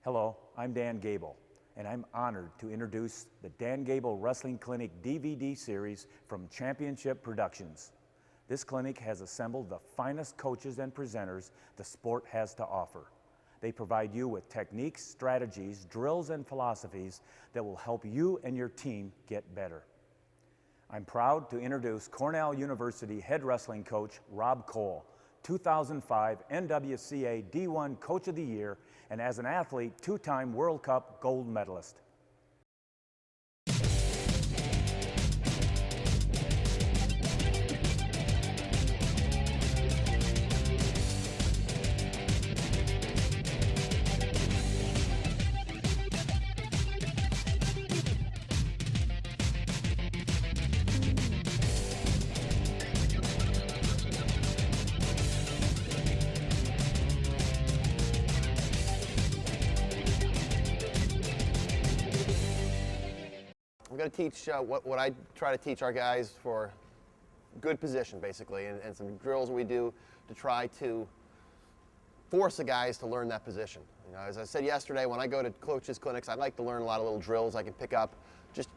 Hello, I'm Dan Gable, and I'm honored to introduce the Dan Gable Wrestling Clinic DVD series from Championship Productions. This clinic has assembled the finest coaches and presenters the sport has to offer. They provide you with techniques, strategies, drills, and philosophies that will help you and your team get better. I'm proud to introduce Cornell University head wrestling coach Rob Koll, 2005 NWCA D1 Coach of the Year, and as an athlete, two-time World Cup gold medalist. I'm going to teach what I try to teach our guys for good position, basically, and some drills we do to try to force the guys to learn that position. You know, as I said yesterday, when I go to coaches' clinics, I like to learn a lot of little drills I can pick up. Just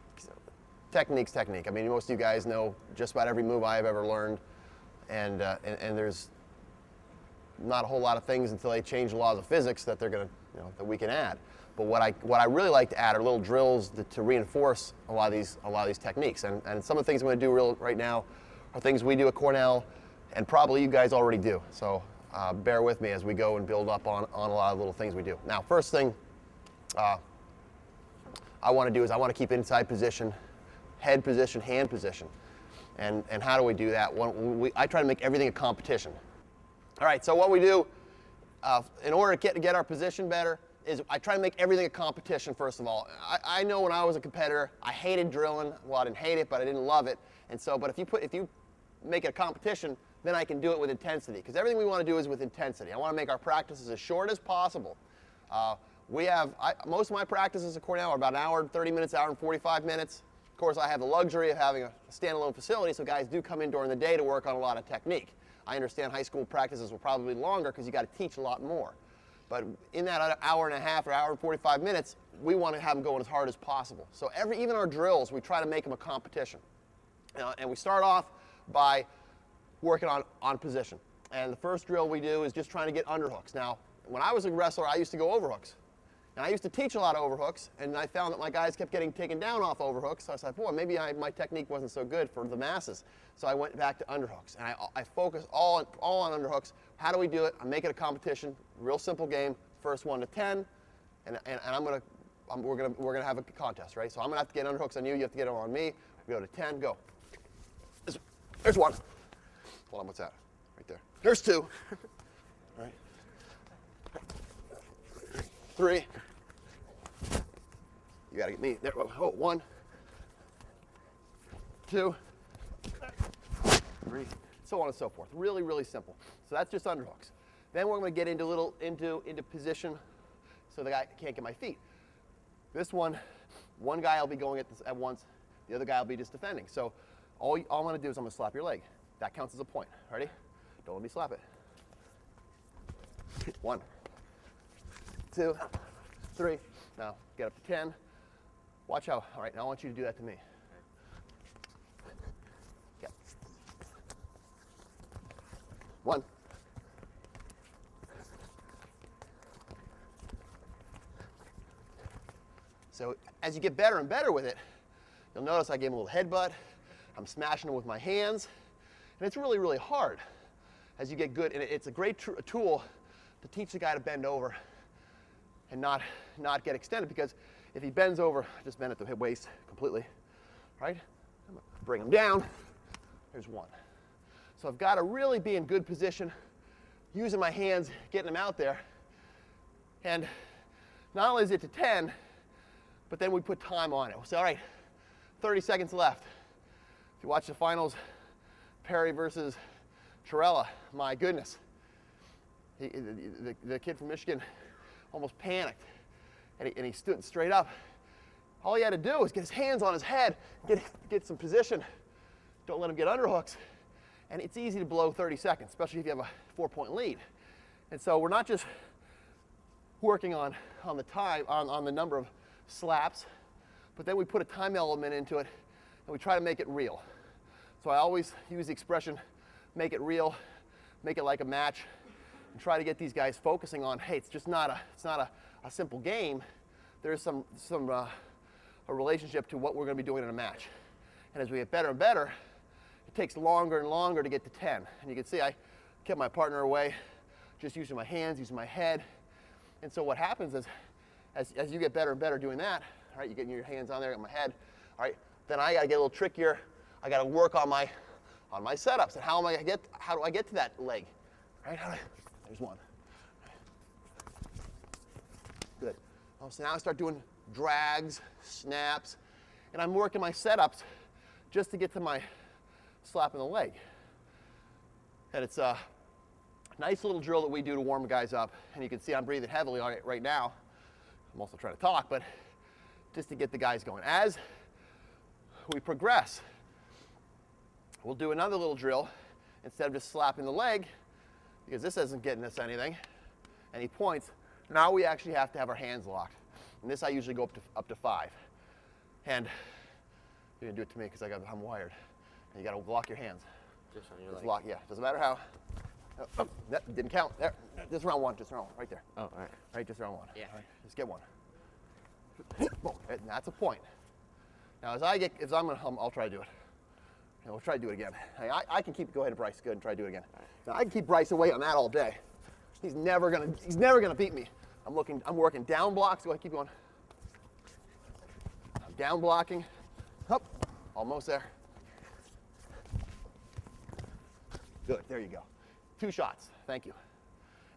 technique. I mean, most of you guys know just about every move I've ever learned, and there's not a whole lot of things until they change the laws of physics that they're going to, that we can add. But what I really like to add are little drills to reinforce a lot of these techniques. And some of the things I'm going to do right now are things we do at Cornell, and probably you guys already do. So bear with me as we go and build up on a lot of little things we do. Now, first thing I want to do is I want to keep inside position, head position, hand position. And how do we do that? I try to make everything a competition. All right, so what we do in order to get our position better is I try to make everything a competition, first of all. I know when I was a competitor, I hated drilling. Well, I didn't hate it, but I didn't love it. And so, but if you make it a competition, then I can do it with intensity. Because everything we want to do is with intensity. I want to make our practices as short as possible. Most of my practices at Cornell are about an hour and 30 minutes, hour and 45 minutes. Of course, I have the luxury of having a standalone facility, so guys do come in during the day to work on a lot of technique. I understand high school practices will probably be longer because you got to teach a lot more. But in that hour and a half or hour and 45 minutes, we want to have them going as hard as possible. So even our drills, we try to make them a competition. And we start off by working on position. And the first drill we do is just trying to get underhooks. Now, when I was a wrestler, I used to go overhooks. And I used to teach a lot of overhooks, and I found that my guys kept getting taken down off overhooks. So I said, boy, maybe my technique wasn't so good for the masses. So I went back to underhooks, and I focused all on underhooks. How do we do it? I make it a competition, real simple game. First 1 to 10, and we're gonna have a contest, right? So I'm gonna have to get underhooks on you. You have to get them on me. We go to 10. Go. There's one. Hold on. What's that? Right there. There's two. All right. 3. You gotta get me there. Oh, 1, 2, 3, so on and so forth. Really, really simple. So that's just underhooks. Then we're going to get into position so the guy can't get my feet. This one guy will be going at once. The other guy will be just defending. So all I'm going to do is I'm going to slap your leg. That counts as a point. Ready? Don't let me slap it. 1, 2, 3. Now get up to 10. Watch how. All right, now I want you to do that to me. Okay. 1. So as you get better and better with it, you'll notice I gave him a little headbutt. I'm smashing him with my hands. And it's really, really hard as you get good. And it's a great tool to teach the guy to bend over and not get extended, because if he bends over, just bend at the hip waist completely, right? I'm gonna bring him down. There's 1. So I've got to really be in good position, using my hands, getting him out there. And not only is it to 10, but then we put time on it. We'll say, all right, 30 seconds left. If you watch the finals, Perry versus Torella, my goodness. The kid from Michigan almost panicked, and he stood straight up. All he had to do was get his hands on his head, get some position. Don't let him get underhooks. And it's easy to blow 30 seconds, especially if you have a 4-point lead. And so we're not just working on the time, on the number of slaps, but then we put a time element into it and we try to make it real. So I always use the expression, make it real, make it like a match, and try to get these guys focusing on, hey, it's not a simple game. There's a relationship to what we're going to be doing in a match. And as we get better and better, it takes longer and longer to get to 10. And you can see I kept my partner away, just using my hands, using my head. And so what happens is, as you get better and better doing that, all right, you're getting your hands on there, got my head, all right, then I got to get a little trickier. I got to work on my setups. And how do I get to that leg? All right, there's one. Good. So now I start doing drags, snaps, and I'm working my setups just to get to my slap in the leg. And it's a nice little drill that we do to warm guys up. And you can see I'm breathing heavily on it right now. I'm also trying to talk, but just to get the guys going. As we progress, we'll do another little drill instead of just slapping the leg, because this isn't getting us any points. Now we actually have to have our hands locked. And this I usually go up to 5. And you're gonna do it to me because I'm wired. And you gotta lock your hands. Just on your leg. Lock, yeah. Doesn't matter how. Oh, that didn't count. There. Just round one. Just round one. Right there. Oh, all right. Right, just round one. Yeah. All right, just get one. Boom. And that's a point. Now, I'll try to do it. And we'll try to do it again. I can keep. Go ahead, Bryce. Good, and try to do it again. Now, I can keep Bryce away on that all day. He's never gonna beat me. I'm working down blocks. Go ahead, keep going. I'm down blocking. Up. Almost there. Good. There you go. 2 shots. Thank you.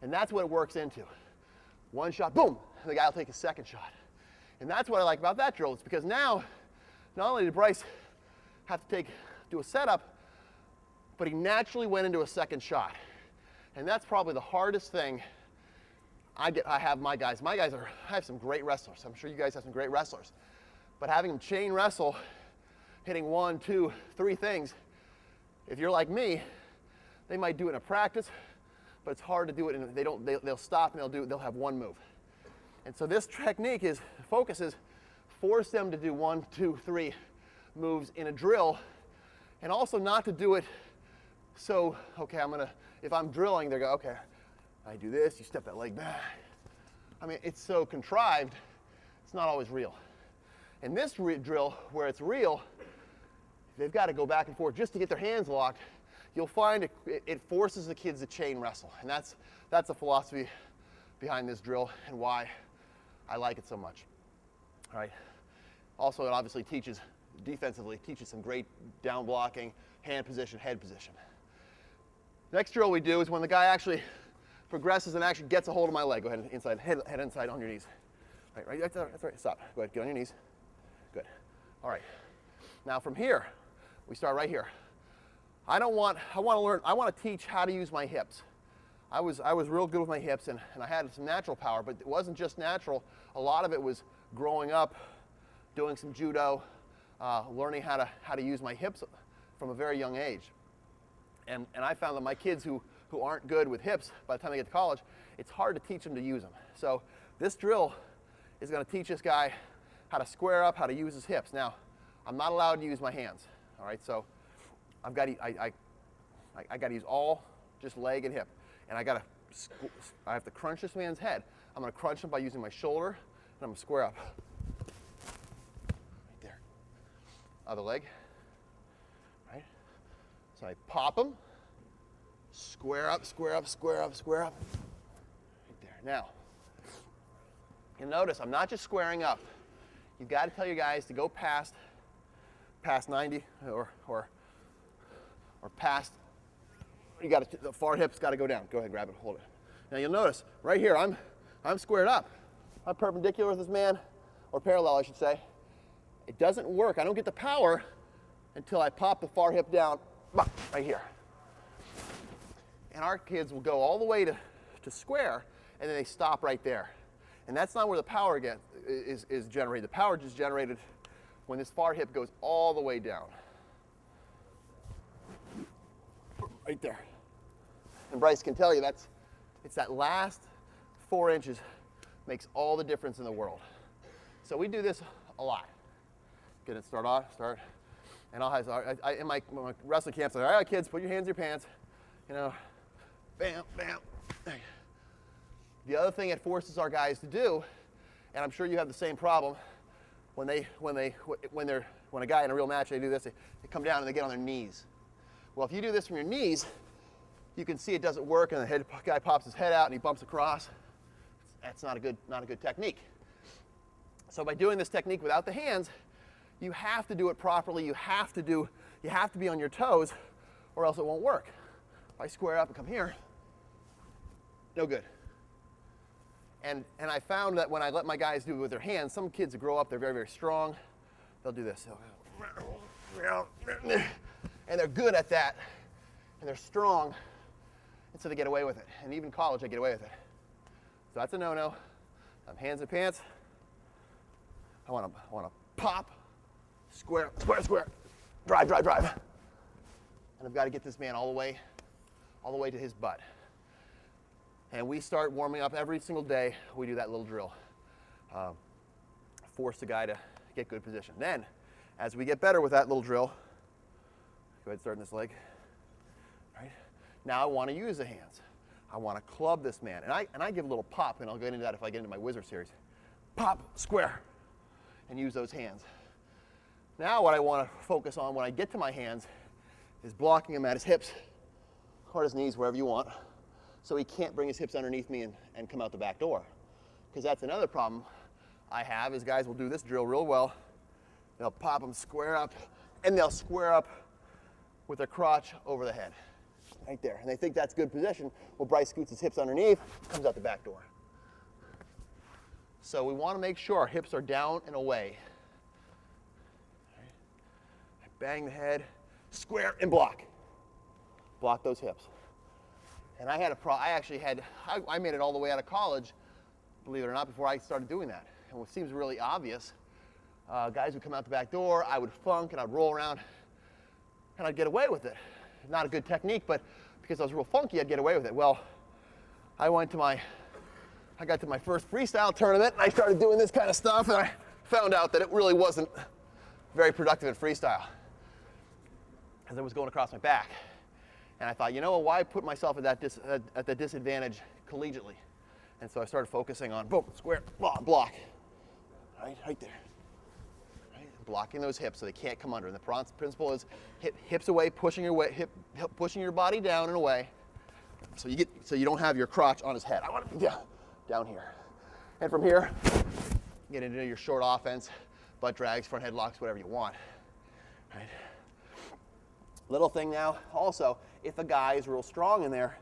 And that's what it works into. 1 shot. Boom. And the guy will take a 2nd shot. And that's what I like about that drill. It's because now, not only did Bryce have to do a setup, but he naturally went into a 2nd shot. And that's probably the hardest thing I have my guys. I have some great wrestlers. I'm sure you guys have some great wrestlers. But having them chain wrestle, hitting 1, 2, 3 things, if you're like me, they might do it in a practice, but it's hard to do it, and they'll stop and they'll have 1 move. And so this technique focuses, force them to do 1, 2, 3 moves in a drill, and also not to do it so, okay, if I'm drilling, they go, okay, I do this, you step that leg back. I mean, it's so contrived, it's not always real. And this drill, where it's real, they've got to go back and forth just to get their hands locked. You'll find it forces the kids to chain wrestle. And that's the philosophy behind this drill and why I like it so much. All right. Also, it obviously defensively teaches some great down blocking, hand position, head position. Next drill we do is when the guy actually progresses and actually gets a hold of my leg. Go ahead, inside, head inside on your knees. Right, that's right, stop. Go ahead, get on your knees. Good. All right. Now from here, we start right here. I want to teach how to use my hips. I was real good with my hips and I had some natural power, but it wasn't just natural. A lot of it was growing up, doing some judo, learning how to use my hips from a very young age. And I found that my kids who aren't good with hips, by the time they get to college, it's hard to teach them to use them. So this drill is going to teach this guy how to square up, how to use his hips. Now, I'm not allowed to use my hands. All right, so I got to use all just leg and hip, and I have to crunch this man's head. I'm going to crunch him by using my shoulder, and I'm going to square up. Right there. Other leg. Right. So I pop him, square up, square up, square up, square up. Right there. Now, you'll notice I'm not just squaring up. You've got to tell your guys to go past 90 or past. The far hip's got to go down. Go ahead, grab it, hold it. Now you'll notice right here I'm squared up. I'm perpendicular with this man, or parallel, I should say. It doesn't work. I don't get the power until I pop the far hip down, right here. And our kids will go all the way to square, and then they stop right there. And that's not where the power is generated. The power is generated when this far hip goes all the way down. Right there. And Bryce can tell you it's that last 4 inches makes all the difference in the world. So we do this a lot. Get it, start, and I'll have, in my wrestling camps, all right, kids, put your hands in your pants, you know, bam, bam. The other thing it forces our guys to do, and I'm sure you have the same problem, when a guy in a real match, they do this, they come down and they get on their knees. Well, if you do this from your knees, you can see it doesn't work, and the guy pops his head out and he bumps across. That's not a good technique. So by doing this technique without the hands, you have to do it properly. You have to be on your toes, or else it won't work. If I square up and come here, no good. And I found that when I let my guys do it with their hands, some kids that grow up, they're very, very strong. They'll do this. And they're good at that. And they're strong. And so they get away with it. And even in college, they get away with it. So that's a no-no. Hands in pants. I want to pop, square, drive. And I've got to get this man all the way to his butt. And we start warming up every single day. We do that little drill. Force the guy to get good position. Then, as we get better with that little drill, go ahead and start in this leg. Right? Now I want to use the hands. I want to club this man. And I give a little pop, and I'll get into that if I get into my Wizard series. Pop, square, and use those hands. Now what I want to focus on when I get to my hands is blocking him at his hips, or his knees, wherever you want, so he can't bring his hips underneath me and come out the back door. Because that's another problem I have, is guys will do this drill real well. They'll pop them square up, and they'll square up with their crotch over the head. Right there. And they think that's good position. Well, Bryce scoots his hips underneath, comes out the back door. So we want to make sure our hips are down and away. Right. Bang the head, square, and block. Block those hips. And I made it all the way out of college, believe it or not, before I started doing that. And what seems really obvious, guys would come out the back door, I would funk, and I'd roll around, and I'd get away with it. Not a good technique, but because I was real funky, I'd get away with it. Well, I got to my first freestyle tournament, and I started doing this kind of stuff, and I found out that it really wasn't very productive in freestyle, because it was going across my back. And I thought, you know, why put myself at that disadvantage collegiately? And so I started focusing on boom, square, block, right there. Right? Blocking those hips so they can't come under. And the principle is hips away, pushing your body down and away, so you don't have your crotch on his head. I want to be down here. And from here, get into your short offense, butt drags, front headlocks, whatever you want. Right? Little thing now, also, if a guy is real strong in there,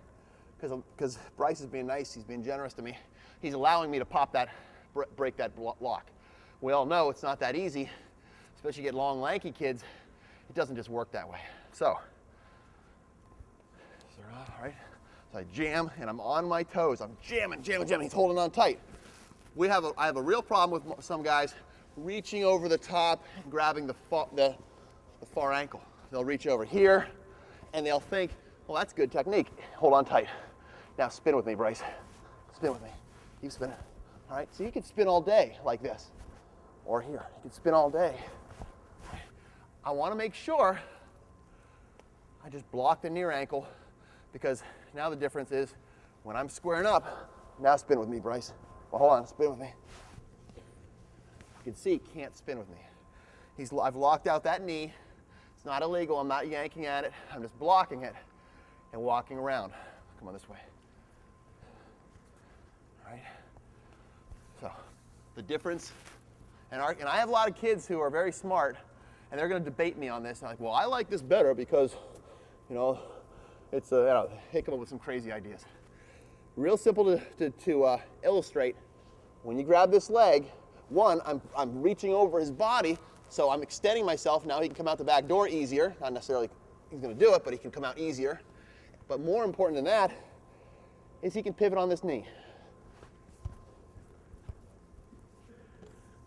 because Bryce is being nice, he's being generous to me, he's allowing me to break that lock. We all know it's not that easy, especially you get long, lanky kids. It doesn't just work that way. So, right? So I jam, and I'm on my toes. I'm jamming. He's holding on tight. I have a real problem with some guys reaching over the top and grabbing the far ankle. They'll reach over here, and they'll think, well, that's good technique. Hold on tight. Now spin with me, Bryce. Spin with me. Keep spinning. All right, so you can spin all day like this, or here. You can spin all day. I want to make sure I just block the near ankle, because now the difference is when I'm squaring up, now spin with me, Bryce. Well, hold on, spin with me. You can see he can't spin with me. I've locked out that knee. It's not illegal. I'm not yanking at it. I'm just blocking it and walking around. Come on this way. All right. So the difference, and I have a lot of kids who are very smart, and they're going to debate me on this. And I'm like, well, I like this better because, you know, it's they come up with some crazy ideas. Real simple to illustrate. When you grab this leg, one, I'm reaching over his body. So I'm extending myself. Now he can come out the back door easier. Not necessarily he's going to do it, but he can come out easier. But more important than that is he can pivot on this knee.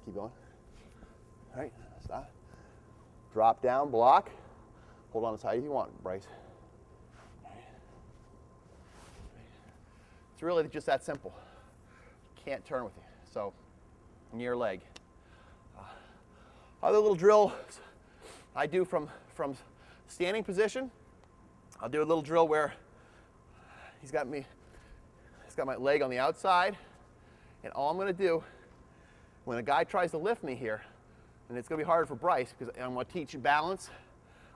Keep going. All right, stop. Drop down, block. Hold on as tight as you want, Bryce. It's really just that simple. can't turn with you. So near leg. Other little drill I do from standing position. I'll do a little drill where he's got my leg on the outside, and all I'm going to do when a guy tries to lift me here, and it's going to be hard for Bryce because I'm going to teach you balance,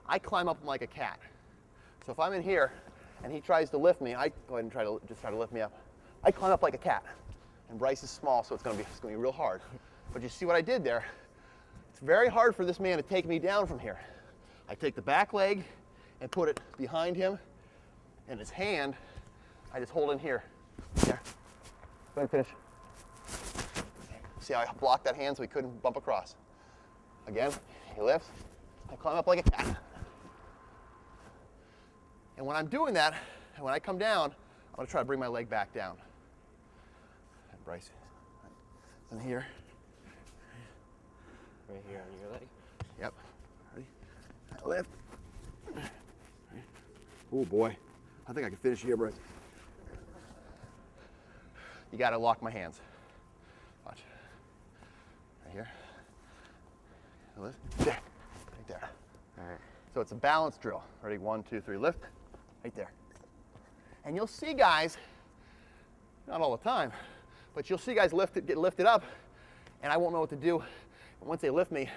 I climb up like a cat. So if I'm in here and he tries to lift me, I go ahead and try to lift me up. I climb up like a cat, and Bryce is small, so it's going to be real hard. But you see what I did there? It's very hard for this man to take me down from here. I take the back leg and put it behind him, and his hand, I just hold in here. There. Go ahead and finish. See how I blocked that hand so he couldn't bump across. Again, he lifts. I climb up like a cat. And when I'm doing that, and when I come down, I'm going to try to bring my leg back down. And Bryce, in here. Right here on your leg? Yep. Ready? I lift. Oh boy. I think I can finish here, Bryce. You got to lock my hands. Watch. Right here. I lift. There. Right there. All right. So it's a balance drill. Ready? 1, 2, 3, lift. Right there. And you'll see guys, not all the time, but you'll see guys get lifted up, and I won't know what to do. And once they lift me,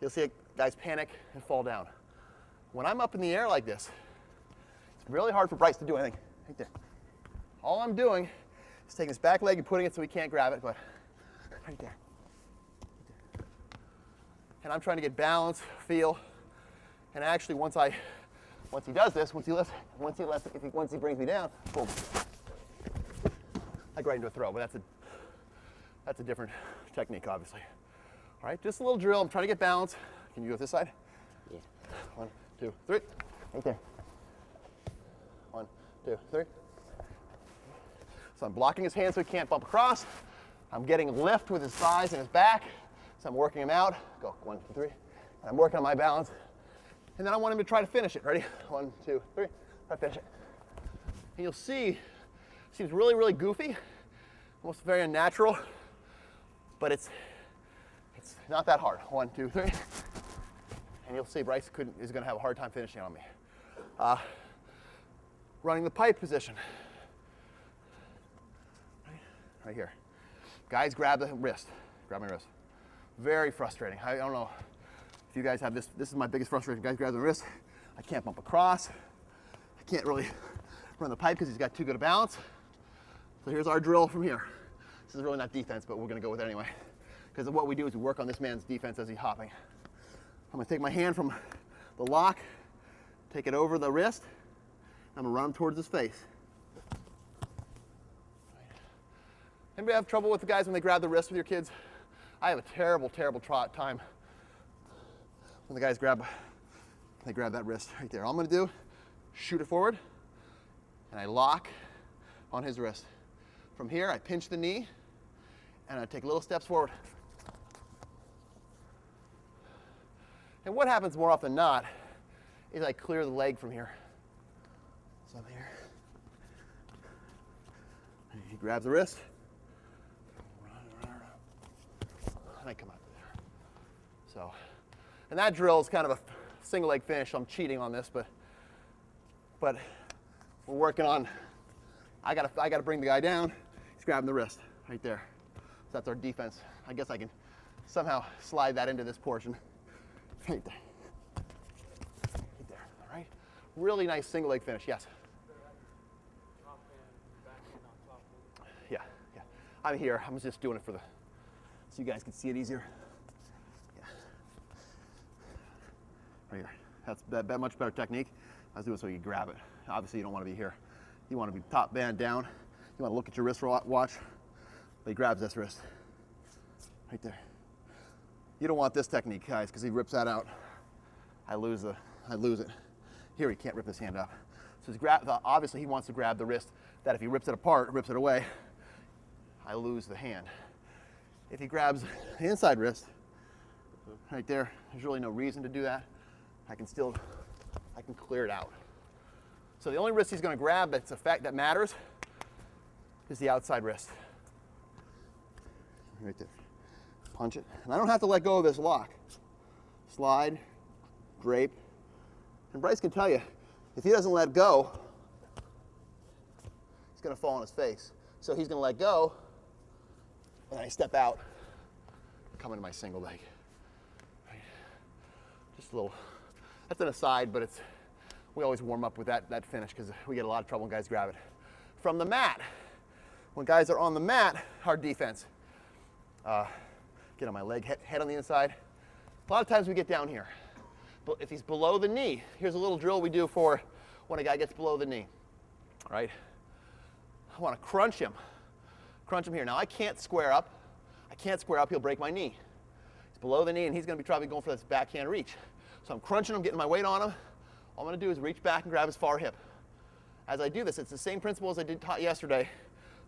you'll see guys panic and fall down. When I'm up in the air like this, it's really hard for Bryce to do anything. Right there. All I'm doing is taking his back leg and putting it so he can't grab it, but right there. And I'm trying to get balance, feel, and actually once he does this, once he brings me down, boom. I go right into a throw, but that's a different technique, obviously. All right, just a little drill. I'm trying to get balance. Can you go this side? Yeah. 1, 2, 3. Right there. 1, 2, 3. So I'm blocking his hand so he can't bump across. I'm getting lift with his thighs and his back. So I'm working him out. Go 1, 2, 3. And I'm working on my balance. And then I want him to try to finish it. Ready? 1, 2, 3. Try to finish it. And you'll see, it seems really, really goofy, almost very unnatural, but it's not that hard. 1, 2, 3. And you'll see Bryce is going to have a hard time finishing on me. Running the pipe position. Right here. Guys grab the wrist. Grab my wrist. Very frustrating. I don't know if you guys have this. This is my biggest frustration. Guys grab the wrist. I can't bump across. I can't really run the pipe because he's got too good a balance. So here's our drill from here. This is really not defense, but we're going to go with it anyway. Because what we do is we work on this man's defense as he's hopping. I'm going to take my hand from the lock, take it over the wrist. I'm going to run him towards his face. Anybody have trouble with the guys when they grab the wrist with your kids? I have a terrible, terrible time when the guys grab that wrist right there. All I'm going to do, shoot it forward, and I lock on his wrist. From here, I pinch the knee, and I take little steps forward. And what happens more often than not is I clear the leg from here. So I'm here. He grabs the wrist. And I come out there. So, and that drill is kind of a single leg finish. I'm cheating on this, but we're working on. I gotta bring the guy down. He's grabbing the wrist right there. So that's our defense. I guess I can somehow slide that into this portion. Right there. Right there. All right. Really nice single leg finish. Yes. Yeah. Yeah. I'm here. I'm just doing it so you guys can see it easier. Yeah. Right here. That's that much better technique. I was doing it so you grab it. Obviously, you don't want to be here. You want to be top band down. You want to look at your wrist watch. But he grabs this wrist. Right there. You don't want this technique, guys, because he rips that out. I lose it. Here, he can't rip his hand up. So obviously, he wants to grab the wrist that if he rips it apart, rips it away, I lose the hand. If he grabs the inside wrist, right there, there's really no reason to do that. I can clear it out. So the only wrist he's going to grab that matters is the outside wrist. right there. Punch it. And I don't have to let go of this lock. Slide, drape. And Bryce can tell you, if he doesn't let go, he's going to fall on his face. So he's going to let go, and I step out, come into my single leg. Right. Just a little, that's an aside, but we always warm up with that finish because we get a lot of trouble when guys grab it. From the mat, when guys are on the mat, our defense, get on my leg, head on the inside. A lot of times we get down here. But if he's below the knee, here's a little drill we do for when a guy gets below the knee, right? I want to crunch him here. Now I can't square up. He'll break my knee. He's below the knee and he's going to be probably going for this backhand reach. So I'm crunching him, getting my weight on him. All I'm going to do is reach back and grab his far hip. As I do this, it's the same principle as I taught yesterday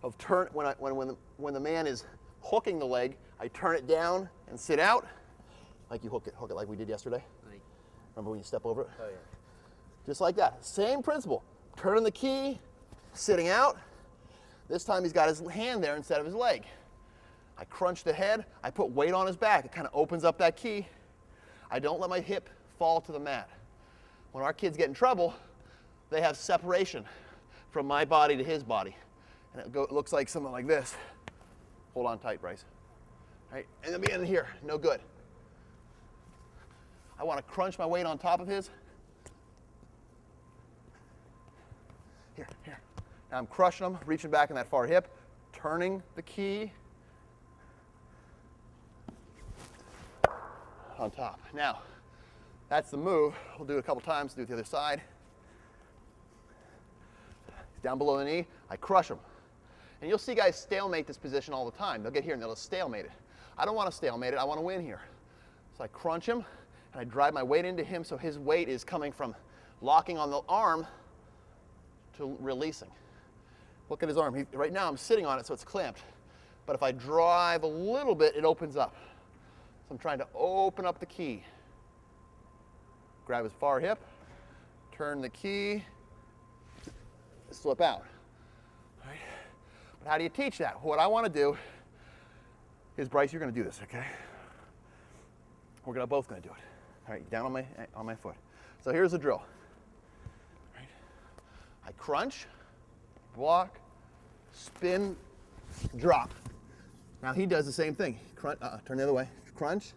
of turn, when the man is hooking the leg, I turn it down and sit out, like you hook it like we did yesterday. Remember when you step over it? Oh, yeah. Just like that. Same principle. Turning the key, sitting out. This time he's got his hand there instead of his leg. I crunch the head. I put weight on his back. It kind of opens up that key. I don't let my hip fall to the mat. When our kids get in trouble, they have separation from my body to his body. And it looks like something like this. Hold on tight, Bryce. Right? And then be in here. No good. I want to crunch my weight on top of his. Here. Now I'm crushing him, reaching back in that far hip, turning the key on top. Now, that's the move. We'll do it a couple times, do it the other side. He's down below the knee, I crush him. And you'll see guys stalemate this position all the time. They'll get here and they'll just stalemate it. I don't want to stalemate it, I want to win here. So I crunch him, and I drive my weight into him so his weight is coming from locking on the arm to releasing. Look at his arm. Right now I'm sitting on it so it's clamped. But if I drive a little bit, it opens up. So I'm trying to open up the key. Grab his far hip, turn the key, slip out. All right. But how do you teach that? What I want to do is, Bryce, you're going to do this, okay? We're both going to do it. All right, down on my foot. So here's the drill. All right. I crunch, block, spin, drop. Now he does the same thing. Turn the other way. Crunch,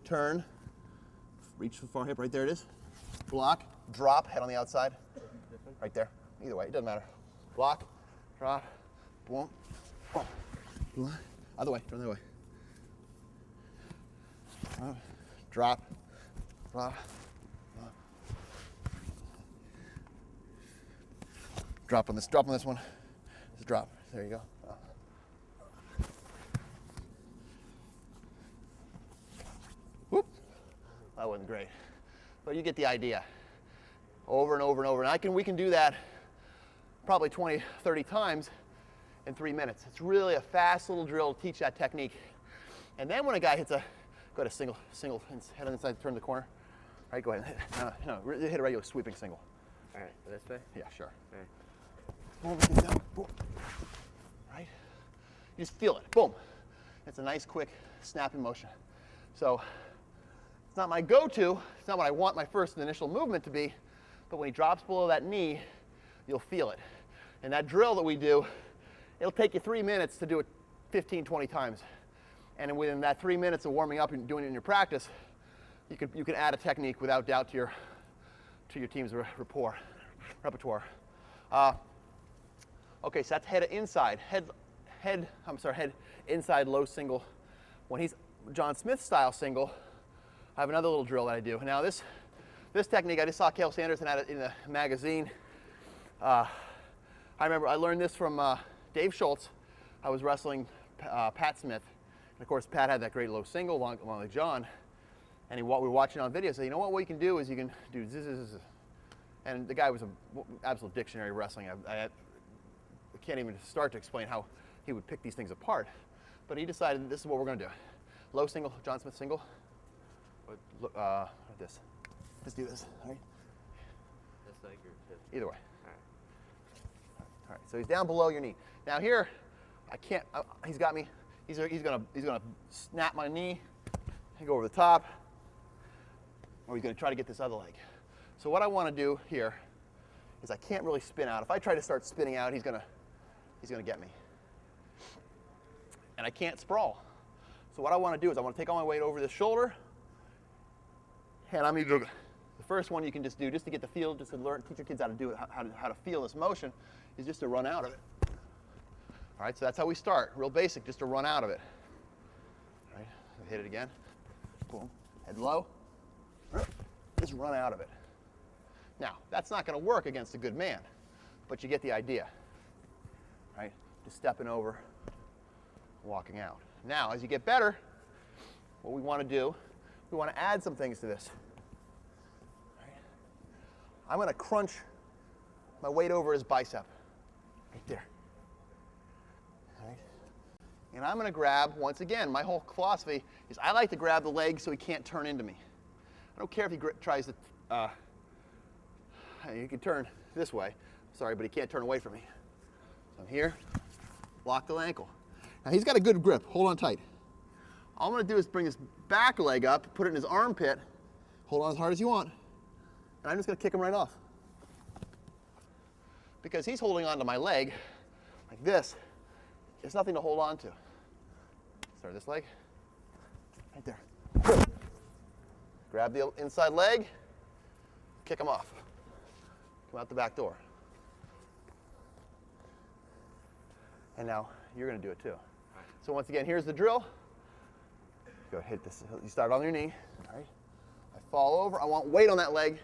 turn, reach for the far hip. Right there it is. Block, drop, head on the outside. Right there. Either way, it doesn't matter. Block, drop, boom, boom. Block. Other way. Turn the other way. Drop. Drop on this one. Just drop. There you go. Whoop. That wasn't great. But you get the idea. Over and over and over. And we can do that probably 20, 30 times in 3 minutes. It's really a fast little drill to teach that technique. And then when a guy hits go to single, head on the inside, turn the corner. All right, go ahead. No, hit a regular sweeping single. All right, this way? Yeah, sure. All right. Boom, down, boom. Right? You just feel it. Boom. It's a nice, quick, snapping motion. So it's not my go-to. It's not what I want my first initial movement to be. But when he drops below that knee, you'll feel it. And that drill that we do, it'll take you 3 minutes to do it 15, 20 times. And within that 3 minutes of warming up and doing it in your practice, you can add a technique without doubt to your team's repertoire. Okay, so that's head inside. Head inside low single. When he's John Smith style single, I have another little drill that I do. Now this technique, I just saw Cael Sanderson at it in the magazine. I remember I learned this from Dave Schultz. I was wrestling Pat Smith. And of course, Pat had that great low single along with John. And we were watching on video. So you know what you can do is you can do zzz. And the guy was an absolute dictionary of wrestling. I can't even start to explain how he would pick these things apart. But he decided that this is what we're going to do. Low single, John Smith single. This. Let's do this. All right. That's like your tip. Either way. All right. All right. So he's down below your knee. Now here, I can't. He's got me. he's gonna snap my knee and go over the top, or he's gonna try to get this other leg. So what I want to do here is I can't really spin out. If I try to start spinning out, he's gonna get me. And I can't sprawl. So what I want to do is I want to take all my weight over this shoulder, and I'm either, the first one you can just do just to get the feel, just to learn, teach your kids how to do it, how to feel this motion, is just to run out of it. All right, so that's how we start, real basic, just to run out of it. All right, hit it again, boom, head low, just run out of it. Now, that's not going to work against a good man, but you get the idea. Right, just stepping over, walking out. Now, as you get better, what we want to do, we want to add some things to this. Right. I'm going to crunch my weight over his bicep, right there. Right. And I'm going to grab, once again, my whole philosophy is I like to grab the leg so he can't turn into me. I don't care if he tries to, he can turn this way, sorry, but he can't turn away from me. So I'm here, lock the ankle. Now he's got a good grip, hold on tight. All I'm gonna do is bring his back leg up, put it in his armpit, hold on as hard as you want, and I'm just gonna kick him right off. Because he's holding onto my leg like this, there's nothing to hold on to. Start this leg, right there. Grab the inside leg, kick him off. Come out the back door. And now you're going to do it too. So once again, here's the drill. Go hit this. You start on your knee. All right. I fall over. I want weight on that leg.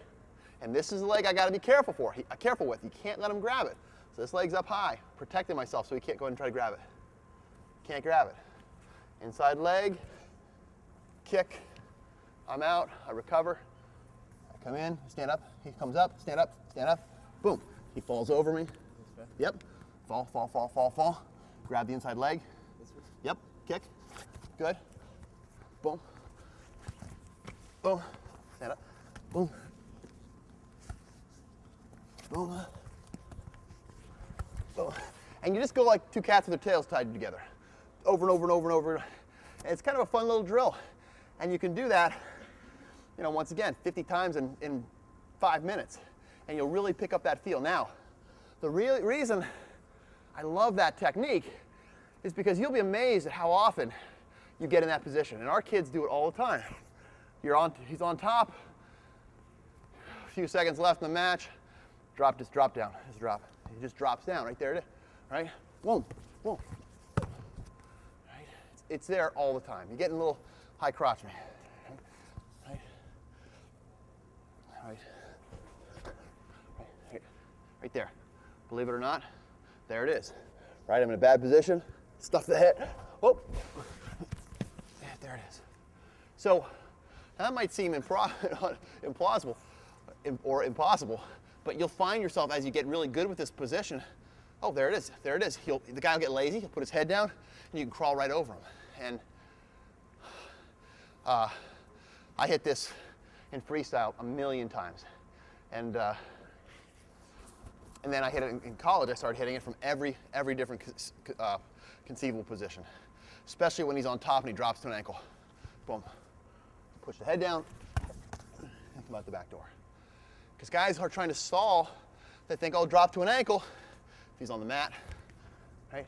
And this is the leg I got to be careful with. You can't let him grab it. So this leg's up high, protecting myself so he can't go ahead and try to grab it. Can't grab it. Inside leg, kick. I'm out. I recover. I come in, stand up. He comes up, stand up, stand up. Boom. He falls over me. Yep. Fall, fall, fall, fall, fall. Grab the inside leg. Yep. Kick. Good. Boom. Boom. Stand up. Boom. Boom. Boom. And you just go like two cats with their tails tied together. Over and over and over and over. And it's kind of a fun little drill. And you can do that, you know, once again, 50 times in 5 minutes. And you'll really pick up that feel. Now, the reason I love that technique is because you'll be amazed at how often you get in that position. And our kids do it all the time. He's on top, a few seconds left in the match, drop down, just drop. He just drops down, right there it is, right? Boom, boom. Right? It's there all the time. You're getting a little high crotch me. Right? Right. Right there. Believe it or not, there it is. Right, I'm in a bad position, stuff the head. Oh, yeah, there it is. So that might seem implausible or impossible, but you'll find yourself as you get really good with this position. Oh, there it is. There it is. The guy will get lazy. He'll put his head down, and you can crawl right over him. And I hit this in freestyle a million times, and then I hit it in college. I started hitting it from every different conceivable position, especially when he's on top and he drops to an ankle. Boom. Push the head down and come out the back door. Because guys are trying to stall, they think, oh, drop to an ankle. If he's on the mat, right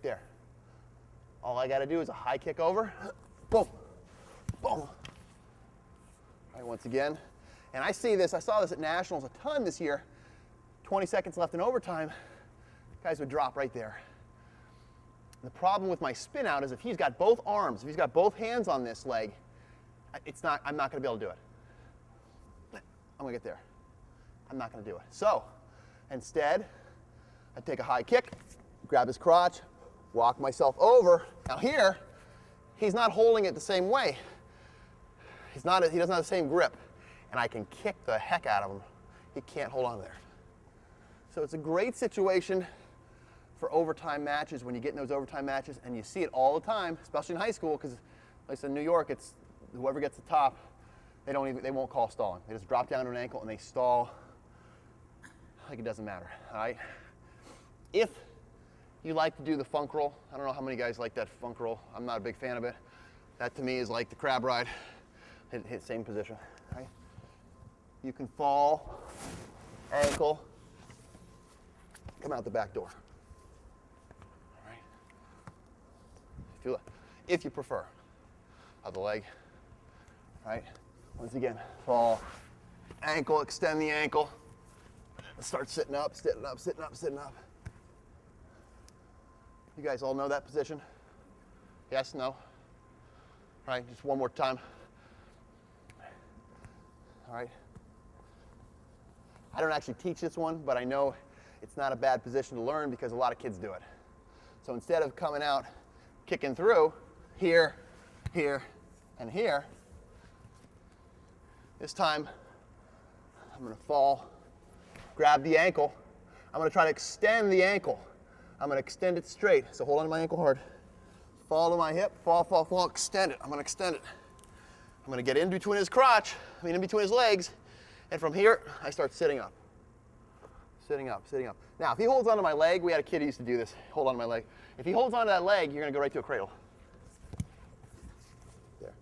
there. All I got to do is a high kick over, boom, boom. All right, once again. And I saw this at Nationals a ton this year. 20 seconds left in overtime, guys would drop right there. The problem with my spin out is if he's got both arms, if he's got both hands on this leg, I'm not going to be able to do it. I'm going to get there. I'm not going to do it. So instead, I take a high kick, grab his crotch, walk myself over. Now here, he's not holding it the same way. He doesn't have the same grip. And I can kick the heck out of him. He can't hold on there. So it's a great situation for overtime matches when you get in those overtime matches, and you see it all the time, especially in high school, because at least in New York, it's whoever gets the top, they won't call stalling. They just drop down to an ankle and they stall like it doesn't matter. All right. If you like to do the funk roll. I don't know how many guys like that funk roll. I'm not a big fan of it. That to me is like the crab ride. Hit same position, right? You can fall, ankle, come out the back door. All right. If you prefer. Other leg, right? Once again, fall, ankle, extend the ankle. Start sitting up, sitting up, sitting up, sitting up. You guys all know that position? Yes, no? All right, just one more time. All right. I don't actually teach this one, but I know it's not a bad position to learn because a lot of kids do it. So instead of coming out, kicking through, here, here, and here, this time I'm going to fall, grab the ankle. I'm going to try to extend the ankle. I'm going to extend it straight. So hold on to my ankle hard. Fall to my hip, fall, fall, fall, extend it. I'm going to extend it. I'm going to get in between his crotch, in between his legs, and from here, I start sitting up. Sitting up, sitting up. Now, if he holds onto my leg, we had a kid who used to do this, hold on to my leg. If he holds onto that leg, you're going to go right to a cradle. There.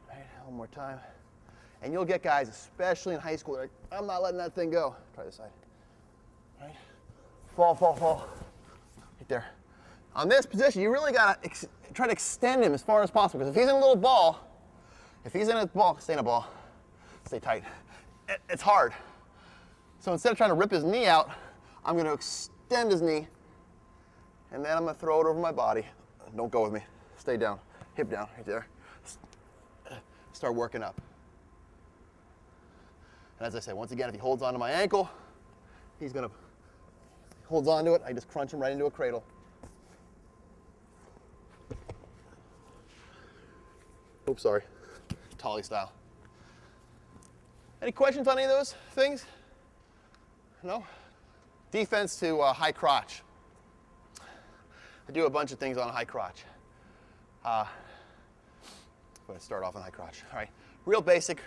Right, one more time. And you'll get guys, especially in high school, they're like, I'm not letting that thing go. Try this side. Right? Fall, fall, fall. Right there. On this position, you really got to try to extend him as far as possible. Because if he's in a little ball, stay in a ball, stay tight. It's hard. So instead of trying to rip his knee out, I'm going to extend his knee, and then I'm going to throw it over my body. Don't go with me. Stay down. Hip down, right there. Start working up. And as I say, once again, if he holds onto my ankle, holds onto it, I just crunch him right into a cradle. Oops, sorry. Tolly style. Any questions on any of those things? No? Defense to high crotch. I do a bunch of things on high crotch. I'm going to start off on high crotch. All right. Real basic.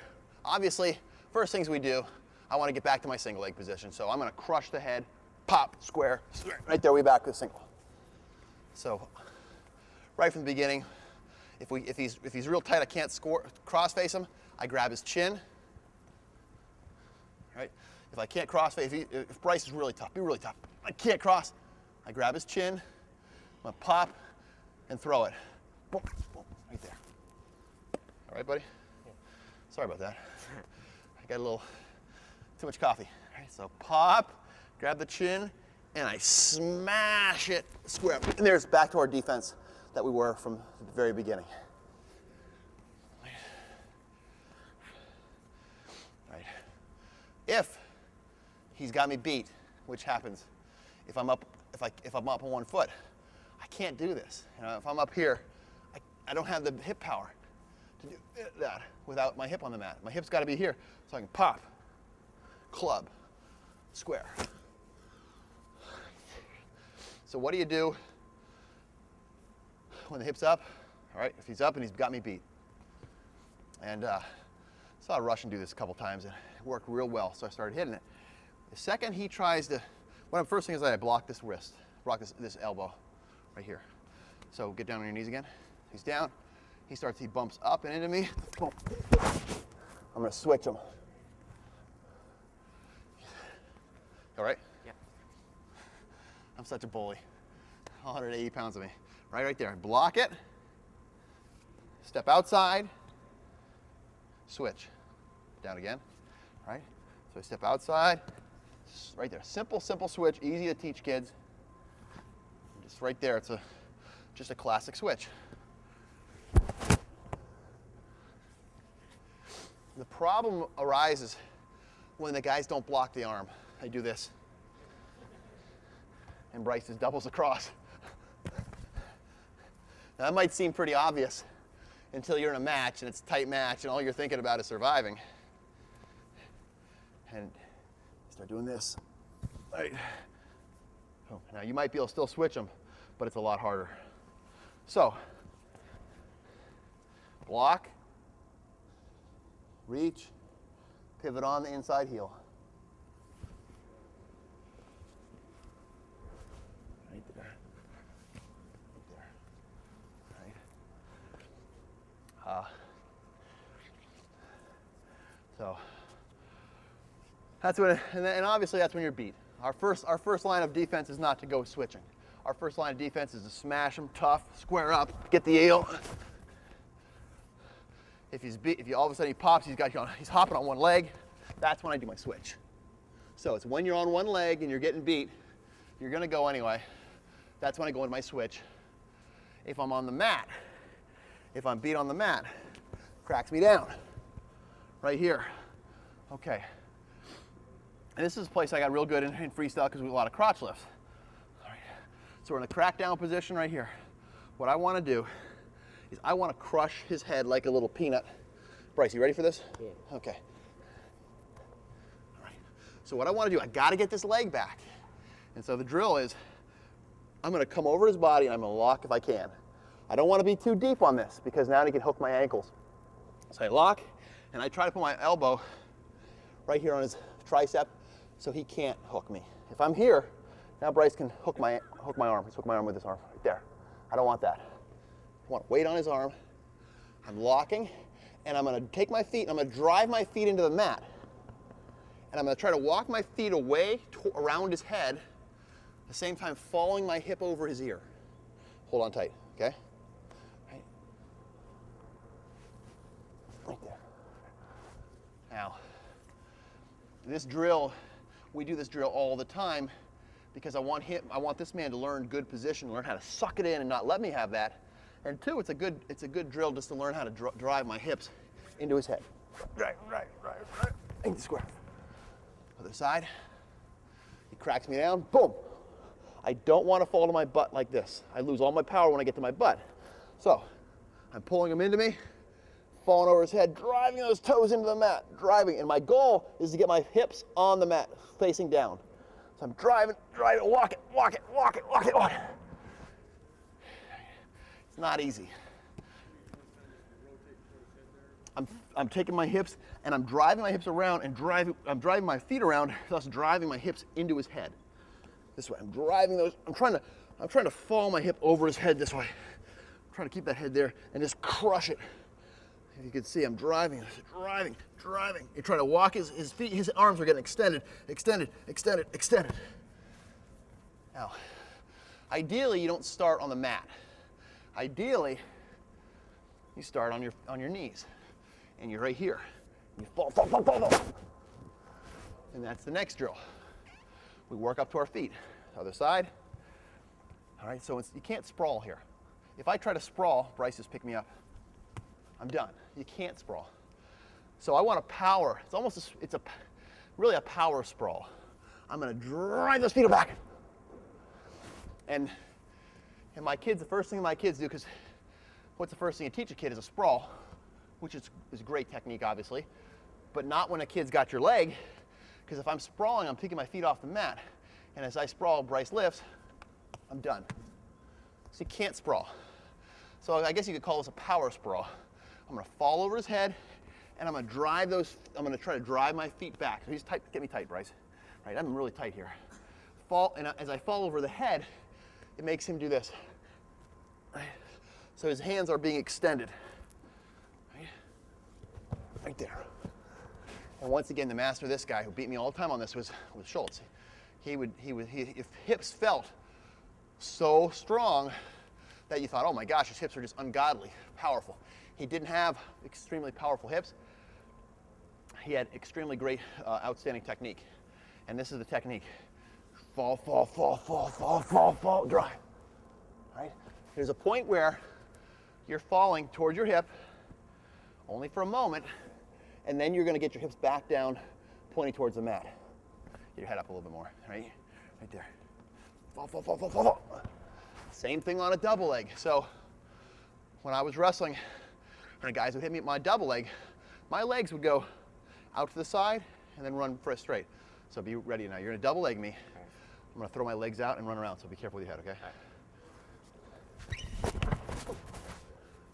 Obviously, first things we do, I want to get back to my single leg position. So I'm going to crush the head, pop, square, right there, we back to the single. So right from the beginning, if he's real tight, I can't cross face him, I grab his chin. Right? If I can't cross face, if Bryce is really tough, be really tough, I can't cross, I grab his chin, I'm going to pop and throw it. Boom, boom, right there. All right, buddy? Sorry about that. I got a little too much coffee. All right, so pop, grab the chin, and I smash it square. And there's back to our defense that we were from the very beginning. Right. If he's got me beat, which happens if I'm up on one foot, I can't do this. If I'm up here, I don't have the hip power to do that without my hip on the mat. My hip's got to be here so I can pop, club, square. So what do you do when the hip's up? All right, if he's up and he's got me beat. And I saw a Russian do this a couple times and it worked real well, so I started hitting it. The second he tries to, first thing is that I block this wrist, block this elbow right here. So get down on your knees again. He's down. He bumps up and into me. Boom. I'm gonna switch him. All right? Yeah. I'm such a bully. 180 pounds of me. Right there. Block it. Step outside. Switch. Down again. Right? So I step outside. Right there. Simple switch. Easy to teach kids. Just right there. It's just a classic switch. The problem arises when the guys don't block the arm. I do this. And Bryce just doubles across. Now, that might seem pretty obvious until you're in a match and it's a tight match and all you're thinking about is surviving. And start doing this. Right. Now you might be able to still switch them, but it's a lot harder. So, block, reach, pivot on the inside heel. So that's when, and obviously that's when you're beat. Our first line of defense is not to go switching. Our first line of defense is to smash him tough, square up, get the eel. If all of a sudden he pops, he's hopping on one leg, that's when I do my switch. So it's when you're on one leg and you're getting beat, you're gonna go anyway. That's when I go into my switch. If I'm on the mat, if I'm beat on the mat, cracks me down, right here. Okay. And this is a place I got real good in freestyle because we have a lot of crotch lifts. All right. So we're in a crack down position right here. What I want to do is I want to crush his head like a little peanut. Bryce, you ready for this? Yeah. Okay. All right. So what I want to do, I got to get this leg back. And so the drill is I'm going to come over his body and I'm going to lock if I can. I don't want to be too deep on this because now he can hook my ankles. So I lock and I try to put my elbow right here on his tricep so he can't hook me. If I'm here, now Bryce can hook my arm. Let's hook my arm with his arm right there. I don't want that. I want weight on his arm. I'm locking and I'm going to take my feet and I'm going to drive my feet into the mat. And I'm going to try to walk my feet away around his head, at the same time following my hip over his ear. Hold on tight, okay? Right there. Now, this drill, we do this drill all the time because I want this man to learn good position, learn how to suck it in and not let me have that. And two, it's a good drill just to learn how to drive my hips into his head. Right. And square. Other side. He cracks me down. Boom. I don't want to fall to my butt like this. I lose all my power when I get to my butt. So I'm pulling him into me, falling over his head, driving those toes into the mat, driving. And my goal is to get my hips on the mat, facing down. So I'm driving, walk it. It's not easy. I'm taking my hips and I'm driving my hips around and I'm driving my feet around, thus driving my hips into his head. This way, I'm driving those, I'm trying to fall my hip over his head this way. I'm trying to keep that head there and just crush it. If you can see, I'm driving. You're trying to walk his feet, his arms are getting extended. Now, ideally, you don't start on the mat. Ideally, you start on your knees, and you're right here. You fall. And that's the next drill. We work up to our feet. Other side. All right, so you can't sprawl here. If I try to sprawl, Bryce just pick me up. I'm done. You can't sprawl. So I want to power. It's really a power sprawl. I'm going to drive those feet back. And my kids, the first thing my kids do, because what's the first thing you teach a kid is a sprawl, which is a great technique, obviously, but not when a kid's got your leg, because if I'm sprawling, I'm taking my feet off the mat, and as I sprawl, Bryce lifts, I'm done. So you can't sprawl. So I guess you could call this a power sprawl. I'm going to fall over his head, and I'm going to try to drive my feet back. So he's tight. Get me tight, Bryce. Right, I'm really tight here. And as I fall over the head, it makes him do this. Right? So his hands are being extended. Right there. And once again, the master of this guy who beat me all the time on this was Schultz. If hips felt so strong that you thought, oh my gosh, his hips are just ungodly powerful. He didn't have extremely powerful hips. He had extremely great, outstanding technique. And this is the technique. Fall, drive. Right? There's a point where you're falling towards your hip, only for a moment, and then you're going to get your hips back down, pointing towards the mat. Get your head up a little bit more, right? Right there. Fall. Same thing on a double leg. So when I was wrestling, and guys would hit me with my double leg, my legs would go out to the side and then run for a straight. So be ready now. You're going to double leg me. I'm going to throw my legs out and run around, so be careful with your head, okay?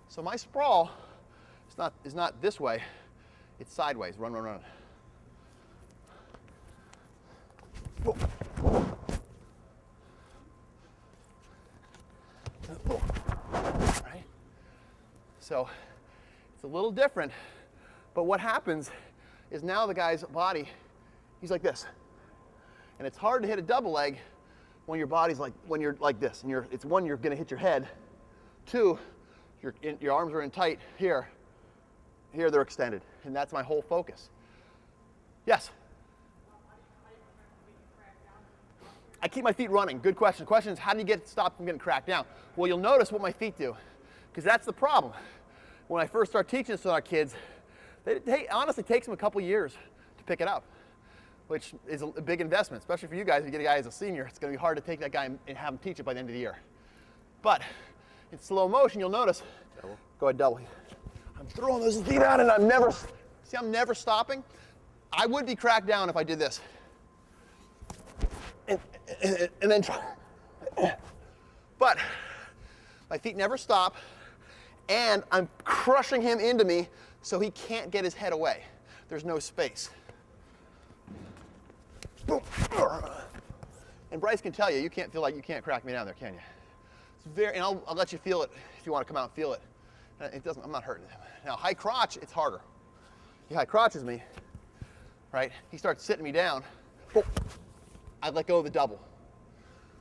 So my sprawl is not this way, it's sideways. Run. Right? So it's a little different, but what happens is now the guy's body, he's like this. And it's hard to hit a double leg when your body's like, when you're like this. And it's one, you're gonna hit your head. Two, your arms are in tight here. Here they're extended. And that's my whole focus. Yes? I keep my feet running. Good question. The question is, how do you get stopped from getting cracked down? Well, you'll notice what my feet do, because that's the problem. When I first start teaching this to our kids, honestly, it takes them a couple years to pick it up, which is a big investment, especially for you guys. If you get a guy as a senior, it's going to be hard to take that guy and have him teach it by the end of the year. But in slow motion, you'll notice. Double. Go ahead, double. I'm throwing those feet out, and I'm never stopping. I would be cracked down if I did this. And then try. But my feet never stop, and I'm crushing him into me so he can't get his head away. There's no space. And Bryce can tell you, you can't feel like you can't crack me down there, can you? It's very, and I'll let you feel it if you want to come out and feel it. It doesn't, I'm not hurting him. Now, high crotch, it's harder. He high crotches me, right? He starts sitting me down. I let go of the double.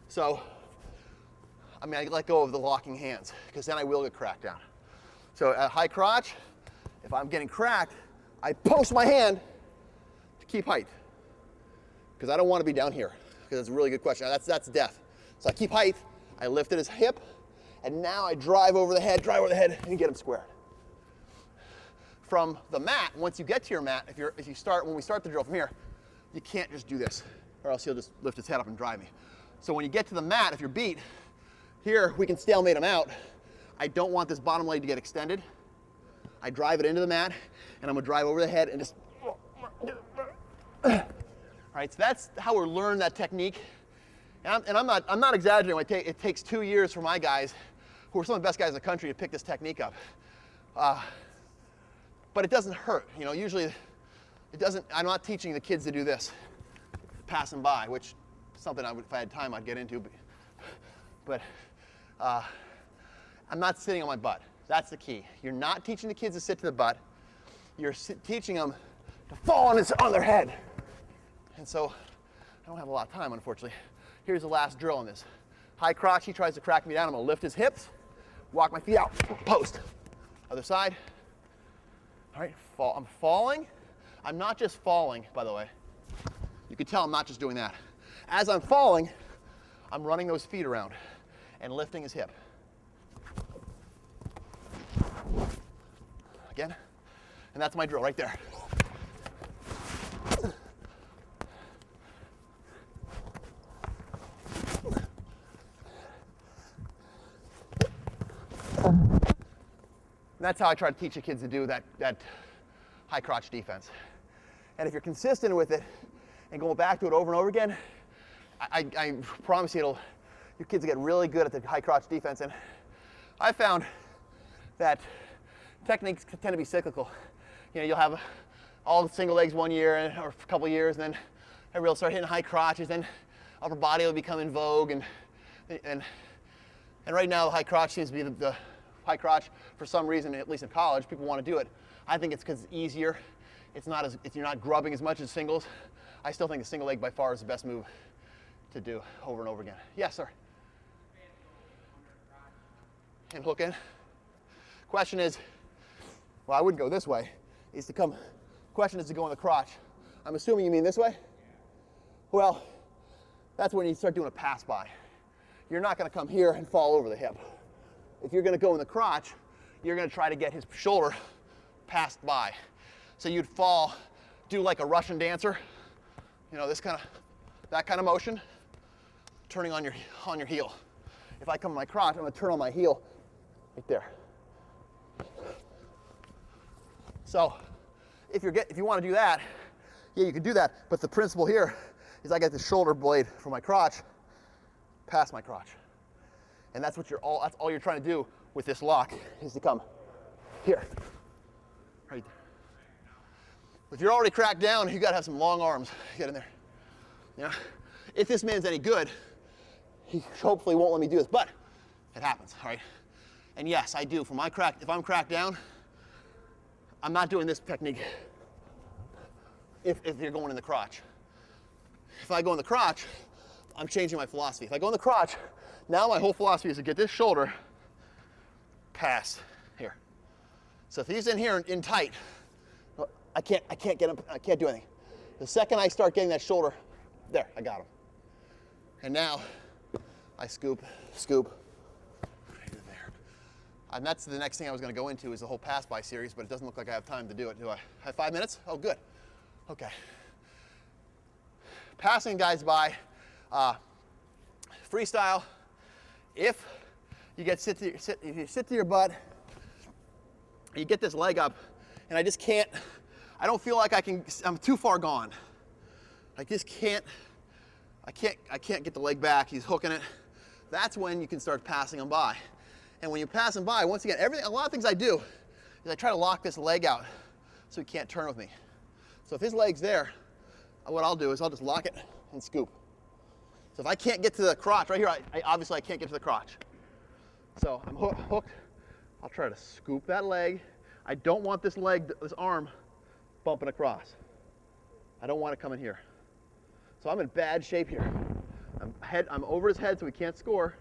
So, I let go of the locking hands, because then I will get cracked down. So at high crotch, if I'm getting cracked, I post my hand to keep height, because I don't want to be down here, because it's a really good question. Now, that's death. So I keep height, I lift at his hip, and now I drive over the head, and get him squared. From the mat, once you get to your mat, when we start the drill from here, you can't just do this, or else he'll just lift his head up and drive me. So when you get to the mat, if you're beat, here we can stalemate him out. I don't want this bottom leg to get extended. I drive it into the mat, and I'm gonna drive over the head and just. All right, so that's how we're learning that technique. And I'm not exaggerating. It takes 2 years for my guys, who are some of the best guys in the country, to pick this technique up. But it doesn't hurt. You know, usually it doesn't. I'm not teaching the kids to do this, passing by, which is something if I had time I'd get into. But I'm not sitting on my butt. That's the key. You're not teaching the kids to sit to the butt. You're teaching them to fall on their head. And so I don't have a lot of time, unfortunately. Here's the last drill on this. High crotch, he tries to crack me down. I'm gonna lift his hips, walk my feet out, post. Other side. All right, I'm falling. I'm not just falling, by the way. You can tell I'm not just doing that. As I'm falling, I'm running those feet around and lifting his hip. Again, and that's my drill right there. And that's how I try to teach the kids to do that high crotch defense. And if you're consistent with it and going back to it over and over again, I promise you your kids will get really good at the high crotch defense. And I found that techniques tend to be cyclical. You know, you'll have all single legs 1 year or a couple years, and then everybody will start hitting high crotches, then upper body will become in vogue, and right now the high crotch seems to be the high crotch for some reason, at least in college, people want to do it. I think it's because it's easier. You're not grubbing as much as singles. I still think the single leg by far is the best move to do over and over again. Yes, sir. And hook in. Question is, well, I wouldn't go this way. Question is to go in the crotch. I'm assuming you mean this way? Well, that's when you start doing a pass by. You're not going to come here and fall over the hip. If you're going to go in the crotch, you're going to try to get his shoulder passed by. So you'd fall, do like a Russian dancer, you know, that kind of motion, turning on your heel. If I come in my crotch, I'm going to turn on my heel right there. So if you want to do that, yeah, you can do that. But the principle here is I get the shoulder blade from my crotch past my crotch. And that's all you're trying to do with this lock, is to come here. Right there. If you're already cracked down, you got to have some long arms. Get in there. Yeah. If this man's any good, he hopefully won't let me do this, but it happens, all right? And yes, I do. If I'm cracked down, I'm not doing this technique. if you're going in the crotch. If I go in the crotch, I'm changing my philosophy. If I go in the crotch, now my whole philosophy is to get this shoulder past here. So if he's in here in tight, I can't get him, I can't do anything. The second I start getting that shoulder, there, I got him. And now I scoop, right to there. And that's the next thing I was going to go into is the whole pass-by series, but it doesn't look like I have time to do it, do I? Have 5 minutes? Oh, good. Okay. Passing guys by, freestyle. If you get sit to your butt, you get this leg up, and I just can't. I don't feel like I can. I'm too far gone. I just can't. I can't get the leg back. He's hooking it. That's when you can start passing him by. And when you pass him by, once again, a lot of things I do is I try to lock this leg out so he can't turn with me. So if his leg's there, what I'll do is I'll just lock it and scoop. So if I can't get to the crotch, right here, obviously I can't get to the crotch. So I'm hooked. I'll try to scoop that leg. I don't want this leg, this arm, bumping across. I don't want it coming here. So I'm in bad shape here. I'm over his head so he can't score.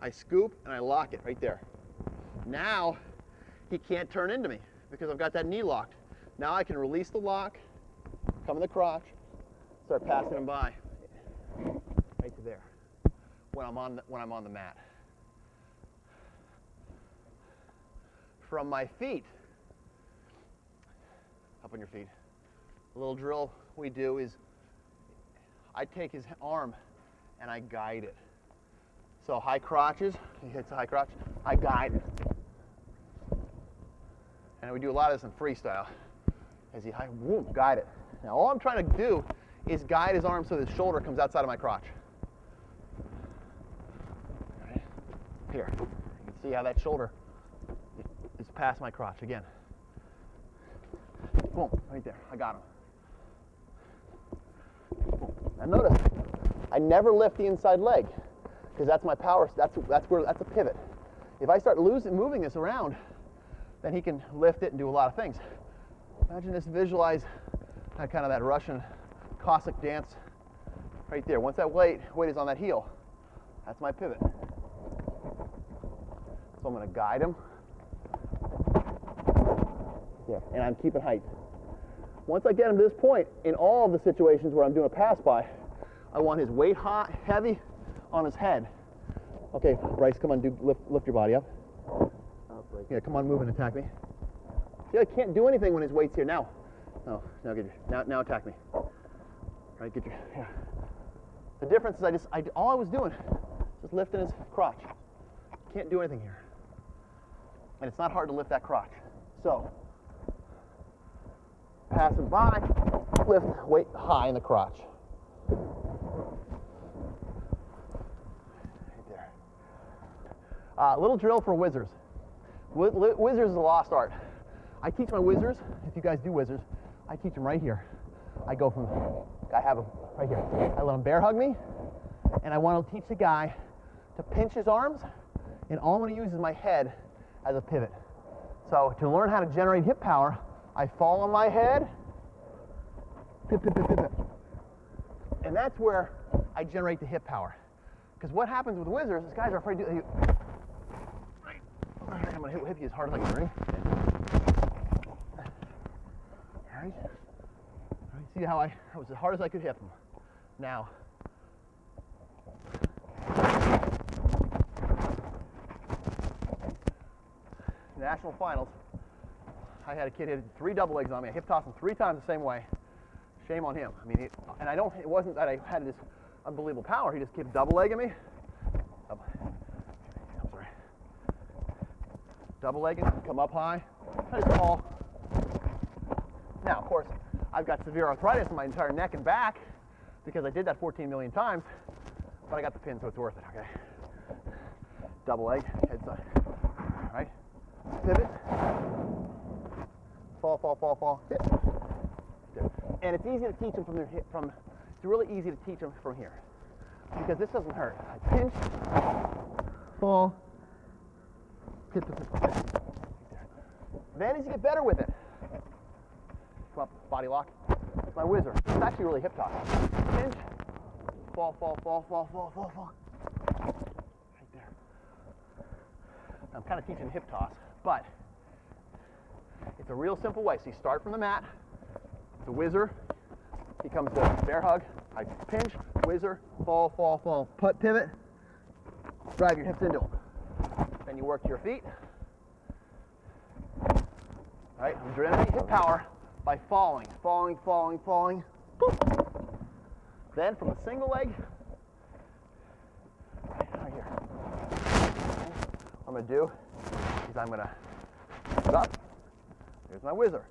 I scoop and I lock it right there. Now he can't turn into me because I've got that knee locked. Now I can release the lock, come in the crotch, start passing him by right to there when I'm on the mat. From my feet, up on your feet, a little drill we do is I take his arm and I guide it. So high crotches, he hits the high crotch, I guide it. And we do a lot of this in freestyle. As he whoop, guide it. Now all I'm trying to do is guide his arm so his shoulder comes outside of my crotch. Right. Here, you can see how that shoulder is past my crotch again. Boom, right there, I got him. Boom. Now notice, I never lift the inside leg because that's my power, that's a pivot. If I start moving this around, then he can lift it and do a lot of things. Imagine this, visualize kind of that Russian Cossack dance right there. Once that weight is on that heel, that's my pivot. So I'm going to guide him. There, and I'm keeping height. Once I get him to this point, in all of the situations where I'm doing a pass by, I want his weight heavy on his head. Okay, Bryce, come on, lift your body up. Yeah, come on, move and attack me. See, I can't do anything when his weight's here. Now attack me. Right, get your. Yeah. The difference is all I was doing, just lifting his crotch. Can't do anything here, and it's not hard to lift that crotch. So, pass him by, lift weight high in the crotch. Right there. Little drill for whizzers. Whizzers is a lost art. I teach my whizzers, if you guys do whizzers, I teach them right here. I have them right here. I let them bear hug me, and I want to teach the guy to pinch his arms, and all I'm going to use is my head as a pivot. So to learn how to generate hip power, I fall on my head, pivot. And that's where I generate the hip power. Because what happens with whizzers is guys are afraid to I'm going to hit you as hard as I can. Ready? All right. See how I was as hard as I could hit him. Now, national finals, I had a kid hit 3 double legs on me. I hip tossed him 3 times the same way. Shame on him. I mean, it wasn't that I had this unbelievable power. He just kept double legging me. I'm sorry. Double legging, come up high. I just fall. Now, of course, I've got severe arthritis in my entire neck and back because I did that 14 million times, but I got the pin, so it's worth it, okay? Double leg, head side. All right? Pivot. Fall. Hit. And it's easy to teach them it's really easy to teach them from here because this doesn't hurt. I pinch, fall, hit. Then as you get better with it, come up, body lock, There's my whizzer. It's actually really hip toss. Pinch, fall, fall, fall, fall, fall, fall, fall. Right there. I'm kind of teaching hip toss, but it's a real simple way. So you start from the mat, the whizzer, becomes the bear hug. I pinch, whizzer, fall, fall, fall, put, pivot, drive your hips into them. Then you work to your feet. All right, I'm generating hip power by falling, falling, falling, falling. Boop. Then from a single leg, right here. What I'm going to do is I'm going to stop. There's my whizzer.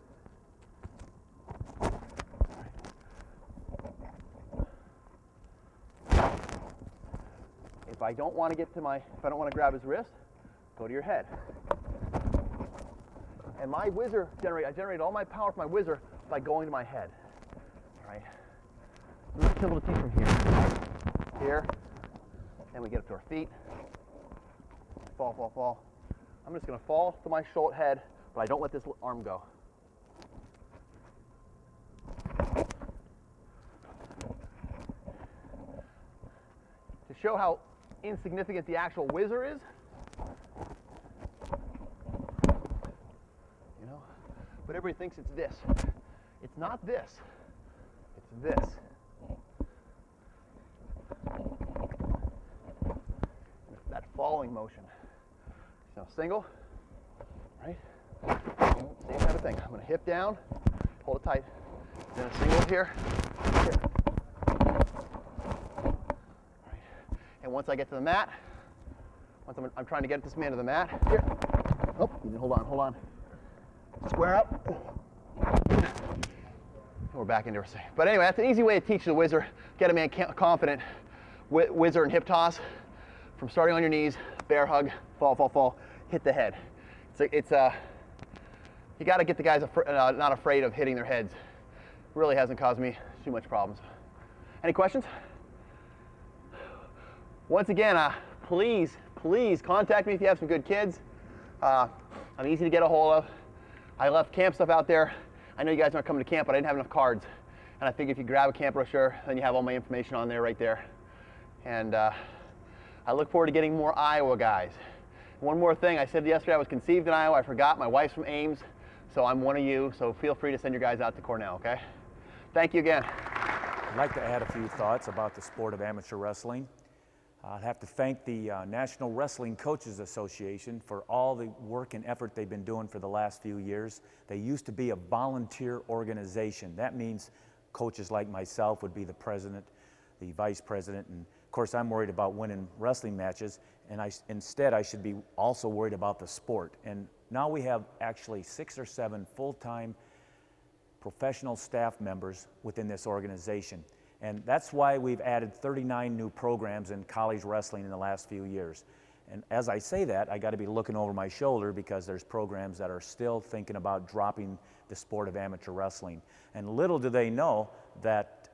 If I don't want to get to my, if I don't want to grab his wrist, go to your head. And my whizzer, I generate all my power from my whizzer by going to my head. All right. Let's be able to teach from here. Here. Then we get up to our feet. Fall, fall, fall. I'm just going to fall to my shoulder head, but I don't let this arm go. To show how insignificant the actual whizzer is, you know, but everybody thinks it's this. It's not this. It's this. It's that falling motion. So single, right? Same kind of thing. I'm going to hip down, hold it tight. Then a single here, here. Right. And once I get to the mat, once I'm trying to get this man to the mat, here. Oh, hold on. Square up. And we're back into our same. But anyway, that's an easy way to teach the whizzer, get a man confident. Whizzer and hip toss, from starting on your knees, bear hug, fall, fall, fall, hit the head. You got to get the guys not afraid of hitting their heads. It really hasn't caused me too much problems. Any questions? Once again, please contact me if you have some good kids. I'm easy to get a hold of. I left camp stuff out there. I know you guys aren't coming to camp, but I didn't have enough cards. And I think if you grab a camp brochure, then you have all my information on there right there. And I look forward to getting more Iowa guys. One more thing, I said yesterday I was conceived in Iowa. I forgot, my wife's from Ames, so I'm one of you. So feel free to send your guys out to Cornell, okay? Thank you again. I'd like to add a few thoughts about the sport of amateur wrestling. I'd have to thank the National Wrestling Coaches Association for all the work and effort they've been doing for the last few years. They used to be a volunteer organization. That means coaches like myself would be the president, the vice president, and of course I'm worried about winning wrestling matches, and instead I should be also worried about the sport. And now we have actually 6 or 7 full-time professional staff members within this organization. And that's why we've added 39 new programs in college wrestling in the last few years. And as I say that, I got to be looking over my shoulder because there's programs that are still thinking about dropping the sport of amateur wrestling. And little do they know that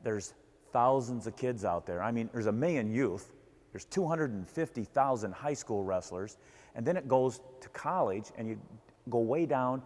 there's thousands of kids out there. I mean, there's 1 million youth, there's 250,000 high school wrestlers, and then it goes to college and you go way down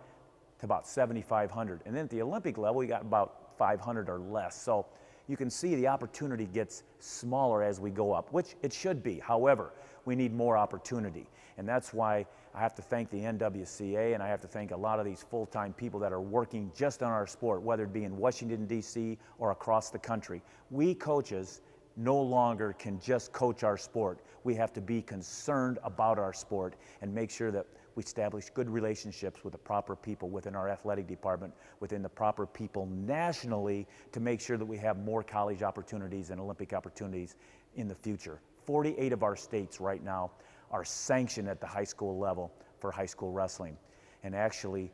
to about 7,500. And then at the Olympic level, you got about 500 or less. So you can see the opportunity gets smaller as we go up, which it should be. However, we need more opportunity. And that's why I have to thank the NWCA, and I have to thank a lot of these full-time people that are working just on our sport, whether it be in Washington, D.C. or across the country. We coaches no longer can just coach our sport. We have to be concerned about our sport and make sure that we establish good relationships with the proper people within our athletic department, within the proper people nationally, to make sure that we have more college opportunities and Olympic opportunities in the future. 48 of our states right now are sanctioned at the high school level for high school wrestling. And actually,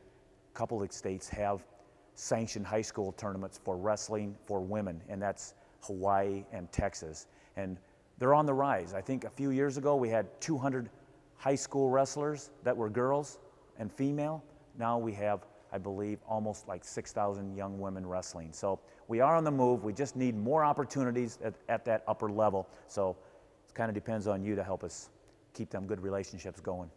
a couple of states have sanctioned high school tournaments for wrestling for women, and that's Hawaii and Texas. And they're on the rise. I think a few years ago we had 200 high school wrestlers that were girls and female. Now we have, I believe, almost like 6,000 young women wrestling. So we are on the move. We just need more opportunities at that upper level. So it kind of depends on you to help us keep them good relationships going.